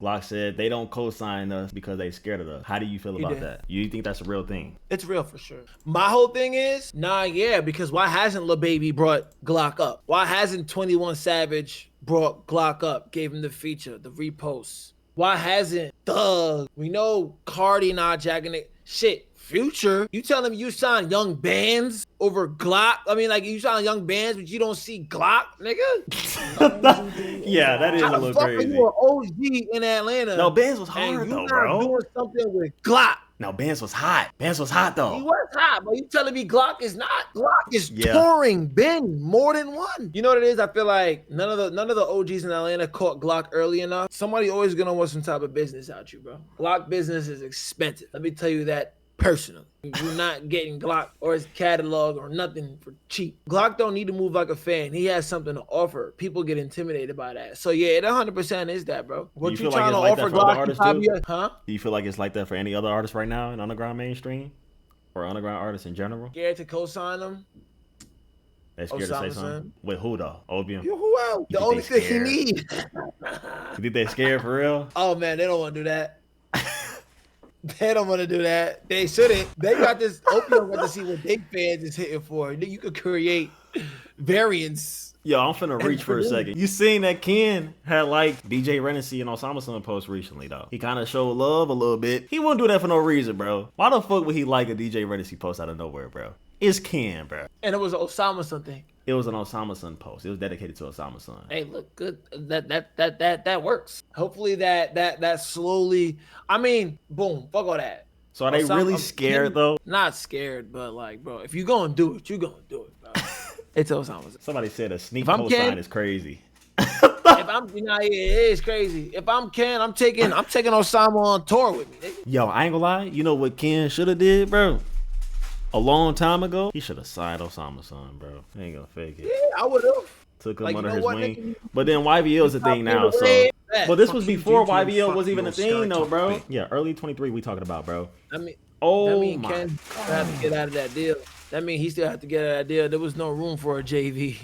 Glock said they don't co-sign us because they scared of us. How do you feel about that? You think that's a real thing? It's real for sure. My whole thing is, because why hasn't Lil Baby brought Glock up? Why hasn't 21 Savage brought Glock up, gave him the feature, the reposts? Why hasn't Thug? We know Cardi not jacking it. Shit, Future. You telling me you sign young bands over Glock? I mean, like, you sign young bands, but you don't see Glock, nigga? Yeah, that is a little crazy. You an OG in Atlanta. No, Bands was hard though, bro. Doing something with Glock. No, Bands was hot. Bands was hot though. He was hot, but you telling me Glock is not? Glock is touring, been more than one. You know what it is? I feel like none of the OGs in Atlanta caught Glock early enough. Somebody always gonna want some type of business out you, bro. Glock business is expensive. Let me tell you that personally. You're not getting Glock or his catalog or nothing for cheap. Glock don't need to move like a fan. He has something to offer. People get intimidated by that. So yeah, it 100% is that, bro. What you trying to offer Glock? Huh? Do you feel like it's like that for any other artists right now in underground mainstream or underground artists in general? Scared to co-sign them? They scared to say something? Wait, who though? Opium? Who else? The only thing he needs. You think they scared for real? Oh man, they don't want to do that. They don't want to do that. They shouldn't. They got this Opium to see what big fans is hitting for. You could create variants. Yo, I'm finna reach for a second. You seen that Ken had like DJ Renaissance and Osamason post recently though. He kind of showed love a little bit. He wouldn't do that for no reason, bro. Why the fuck would he like a DJ Renaissance post out of nowhere, bro? It's Ken, bro. And it was an Osamason thing. It was an Osamason post. It was dedicated to Osamason. Hey, look good. That works. Hopefully that slowly. I mean, boom, fuck all that. So are they really scared though? Not scared, but like, bro, if you gonna do it, you gonna do it, bro. It's Osamason. Somebody said a sneak cosign is crazy. If I'm, it is crazy. If I'm Ken, I'm taking Osama on tour with me. Nigga. Yo, I ain't gonna lie. You know what Ken should have did, bro? A long time ago, he should have signed Osamason, bro. He ain't gonna fake it. Yeah, I would have. Took him under his wing. But then YBL's a thing now, so. Well, this was before YBL was even a thing, though, bro. Yeah, early 23 we talking about, bro. I mean, Ken have to get out of that deal. That means he still had to get out of that deal. There was no room for a JV.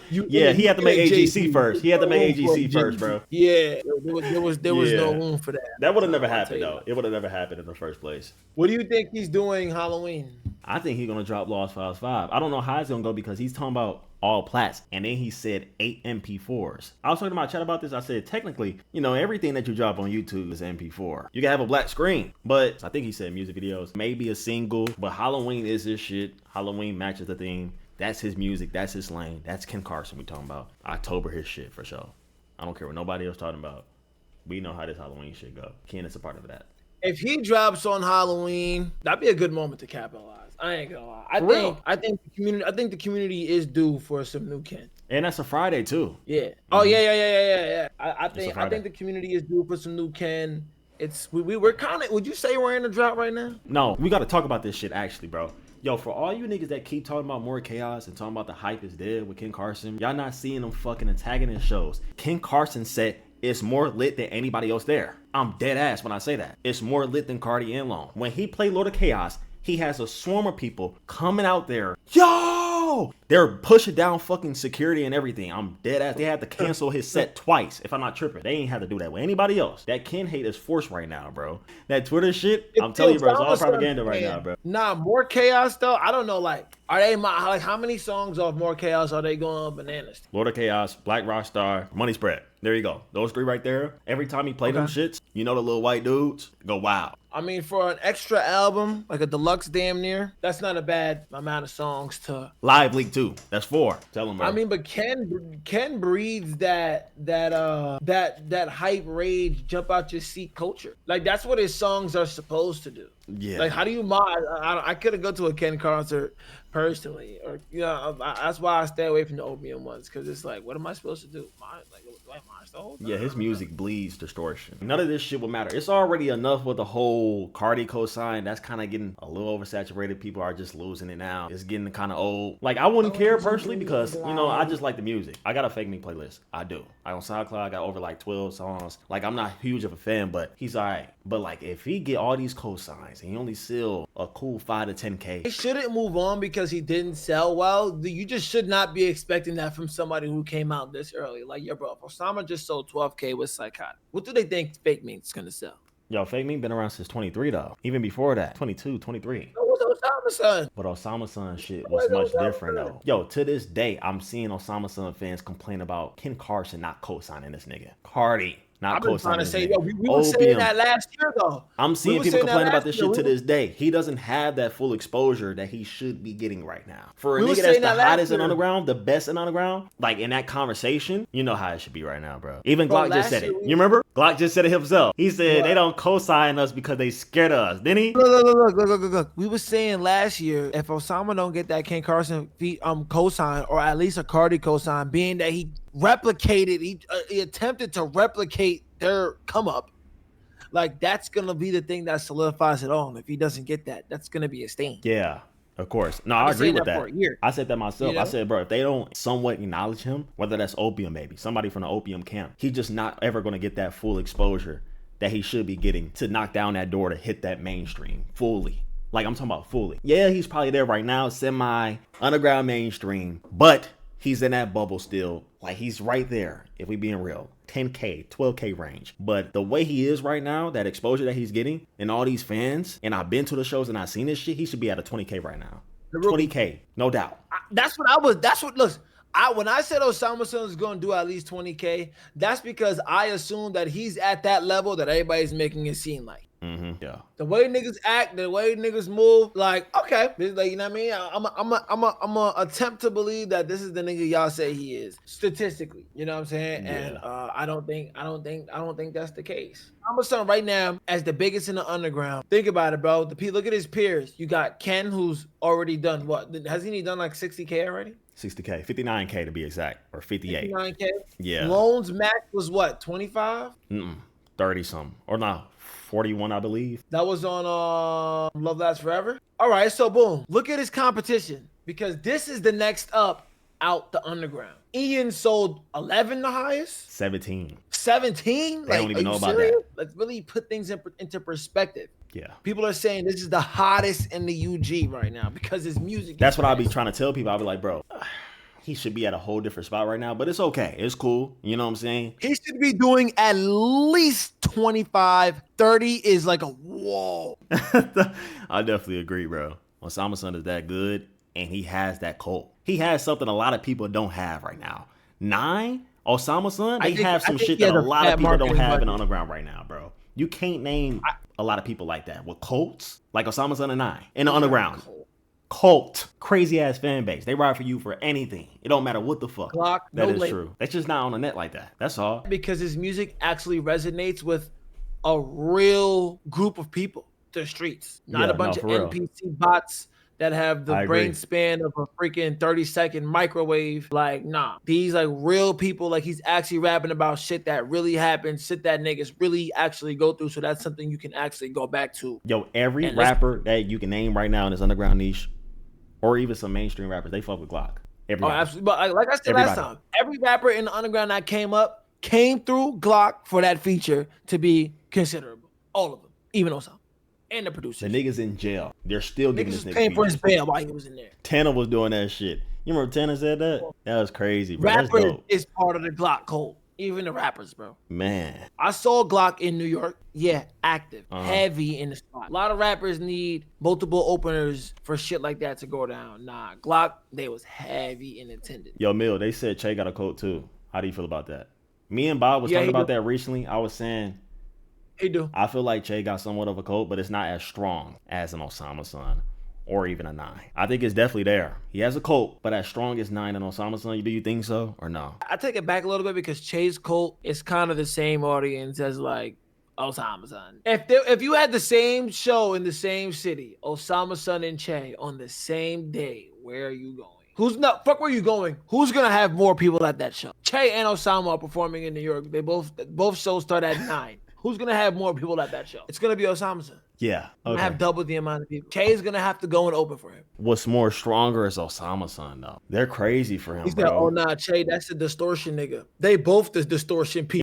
Yeah, he had to make AGC first. He had to make AGC first, bro. Yeah, there was no room for that. That would have never happened, though. It would have never happened in the first place. What do you think he's doing Halloween? I think he's going to drop Lost Files 5. I don't know how it's going to go because he's talking about all plats. And then he said 8 MP4s. I was talking to my chat about this. I said, technically, you know, everything that you drop on YouTube is MP4. You can have a black screen. But I think he said music videos, maybe a single. But Halloween is his shit. Halloween matches the theme. That's his music. That's his lane. That's Ken Carson we talking about. October his shit for sure. I don't care what nobody else talking about. We know how this Halloween shit go. Ken is a part of that. If he drops on Halloween, that'd be a good moment to capitalize. I ain't gonna lie. I think the community is due for some new Ken. And that's a Friday too. Yeah. Mm-hmm. Oh yeah. I think the community is due for some new Ken. We're kind of. Would you say we're in a drought right now? No, we got to talk about this shit actually, bro. Yo, for all you niggas that keep talking about more chaos and talking about the hype is dead with Ken Carson, y'all not seeing them fucking antagonist shows. Ken Carson said it's more lit than anybody else there. I'm dead ass when I say that. It's more lit than Cardi and Long. When he played Lord of Chaos, he has a swarm of people coming out there. Yo! They're pushing down fucking security and everything. I'm dead ass. They had to cancel his set twice, if I'm not tripping. They ain't had to do that with anybody else. That Ken hate is forced right now, bro. That Twitter shit, I'm telling you, bro, it's all propaganda right now, bro. Nah, More Chaos, though, I don't know, like, are they, like, how many songs off More Chaos are they going bananas? Lord of Chaos, Black Rockstar, Money Spread. There you go. Those three right there. Every time he play them shits, you know the little white dudes go wild. I mean, for an extra album, like a deluxe damn near, that's not a bad amount of songs to... Live Leak 2. That's 4. Tell him, bro. I mean, but Ken breeds that hype, rage, jump out your seat culture. Like, that's what his songs are supposed to do. Yeah. Like, how do you mod? I couldn't go to a Ken concert personally, or that's why I stay away from the Opium ones, because it's like, what am I supposed to do? Yeah, his music bleeds distortion. None of this shit will matter. It's already enough with the whole Cardi cosign. That's kind of getting a little oversaturated. People are just losing it now. It's getting kind of old. Like, I wouldn't care personally because, you know, I just like the music. I got a Fake Me playlist. I do. On SoundCloud, I got over like 12 songs. Like, I'm not huge of a fan, but he's all right. But like, if he get all these cosigns coins and he only sell a cool 5 to 10K. He shouldn't move on because he didn't sell well. You just should not be expecting that from somebody who came out this early. Like, yo, bro, if Osama just sold 12K with Psychotic, what do they think Fake Meat's gonna sell? Yo, Fake Meat been around since 23 though. Even before that, 22, 23. So what's Osamason? But Osamason shit was much different though. Yo, to this day, I'm seeing Osamason fans complain about Ken Carson not co-signing this nigga. Cardi. Not I've been trying to say, yo, we were Opium. saying that last year, though. I'm seeing people complain about this shit to this day. He doesn't have that full exposure that he should be getting right now. For a nigga that's the hottest in underground, the best in underground, like in that conversation, you know how it should be right now, bro. Even Glock just said it. You remember? Glock just said it himself. He said they don't co-sign us because they scared of us, didn't he? Look. We were saying last year, if Osama don't get that Ken Carson co-sign, or at least a Cardi co-sign, being that he replicated, he attempted to replicate their come up, like that's gonna be the thing that solidifies it all. And if he doesn't get that, that's gonna be a stain. Yeah, of course. No, I agree with that. I said that myself. You know? I said, bro, if they don't somewhat acknowledge him, whether that's Opium, maybe somebody from the Opium camp, he's just not ever gonna get that full exposure that he should be getting to knock down that door to hit that mainstream fully. Like I'm talking about fully. Yeah, he's probably there right now, semi underground mainstream, but he's in that bubble still. Like he's right there, if we being real. 10K, 12K range. But the way he is right now, that exposure that he's getting and all these fans, and I've been to the shows and I've seen this shit, he should be at a 20K right now. 20K, no doubt. When I said Osamason is going to do at least 20K, that's because I assume that he's at that level that everybody's making it seem like. Yeah. The way niggas act, the way niggas move, like, okay, like, you know what I mean? I'm a attempt to believe that this is the nigga y'all say he is statistically. You know what I'm saying? Yeah. And I don't think that's the case. Osamason right now as the biggest in the underground. Think about it, bro. Look at his peers. You got Ken, who's already done what? Hasn't he done like 60K already? 60K, 59K to be exact, or 58. 59K. Yeah. Loans max was what? 25? 30 something, or no, 41, I believe. That was on Love Lasts Forever. All right, so boom. Look at his competition, because this is the next up out the underground. Ian sold 11 the highest. 17. 17? They don't even know about that. Let's really put things into perspective. Yeah. People are saying this is the hottest in the UG right now because his music. That's what I'll be trying to tell people. I'll be like, bro, he should be at a whole different spot right now, but it's okay. It's cool. You know what I'm saying? He should be doing at least 25. 30 is like a wall. I definitely agree, bro. Osamason is that good, and he has that cult. He has something a lot of people don't have right now. 9, Osamason, they have some shit that a lot of people don't have in the underground right now, bro. You can't name a lot of people like that with cults, like Osamason and 9 in the underground. Cult, crazy ass fan base. They ride for you for anything. It don't matter what the fuck. Glock, that is true. That's just not on the net like that. That's all. Because his music actually resonates with a real group of people. The streets, not a bunch of NPC bots that have the brain span of a freaking 30-second microwave. Like, nah, these like real people. Like he's actually rapping about shit that really happened, shit that niggas really actually go through. So that's something you can actually go back to. Yo, every rapper that you can name right now in this underground niche, or even some mainstream rappers, they fuck with Glock. Everybody. Oh, absolutely. But like I said last time, every rapper in the underground that came through Glock for that feature to be considerable. All of them, even Osama. And the producers. The niggas in jail. They're still giving this nigga paying for his bail while he was in there. Tanner was doing that shit. You remember Tanner said that? That was crazy, bro. Rappers is part of the Glock code. Even the rappers, bro. Man. I saw Glock in New York. Yeah, active. Heavy in the spot. A lot of rappers need multiple openers for shit like that to go down. Nah, Glock, they was heavy in attendance. Yo, Mill, they said Che got a code too. How do you feel about that? Me and Bob was talking about that recently. I was saying, he do. I feel like Che got somewhat of a cult, but it's not as strong as an Osamason or even a 9. I think it's definitely there. He has a cult, but as strong as 9 and Osamason, do you think so or no? I take it back a little bit because Che's cult is kind of the same audience as like Osamason. If you had the same show in the same city, Osamason and Che on the same day, where are you going? Fuck where you going? Who's gonna have more people at that show? Che and Osama are performing in New York. They both shows start at 9. Who's gonna have more people at that show? It's gonna be Osamason. Yeah. Okay. Have double the amount of people. Che is gonna have to go and open for him. What's more stronger is Osamason though. They're crazy for him. He said, "Oh nah, Che, that's the distortion nigga. They both the distortion people."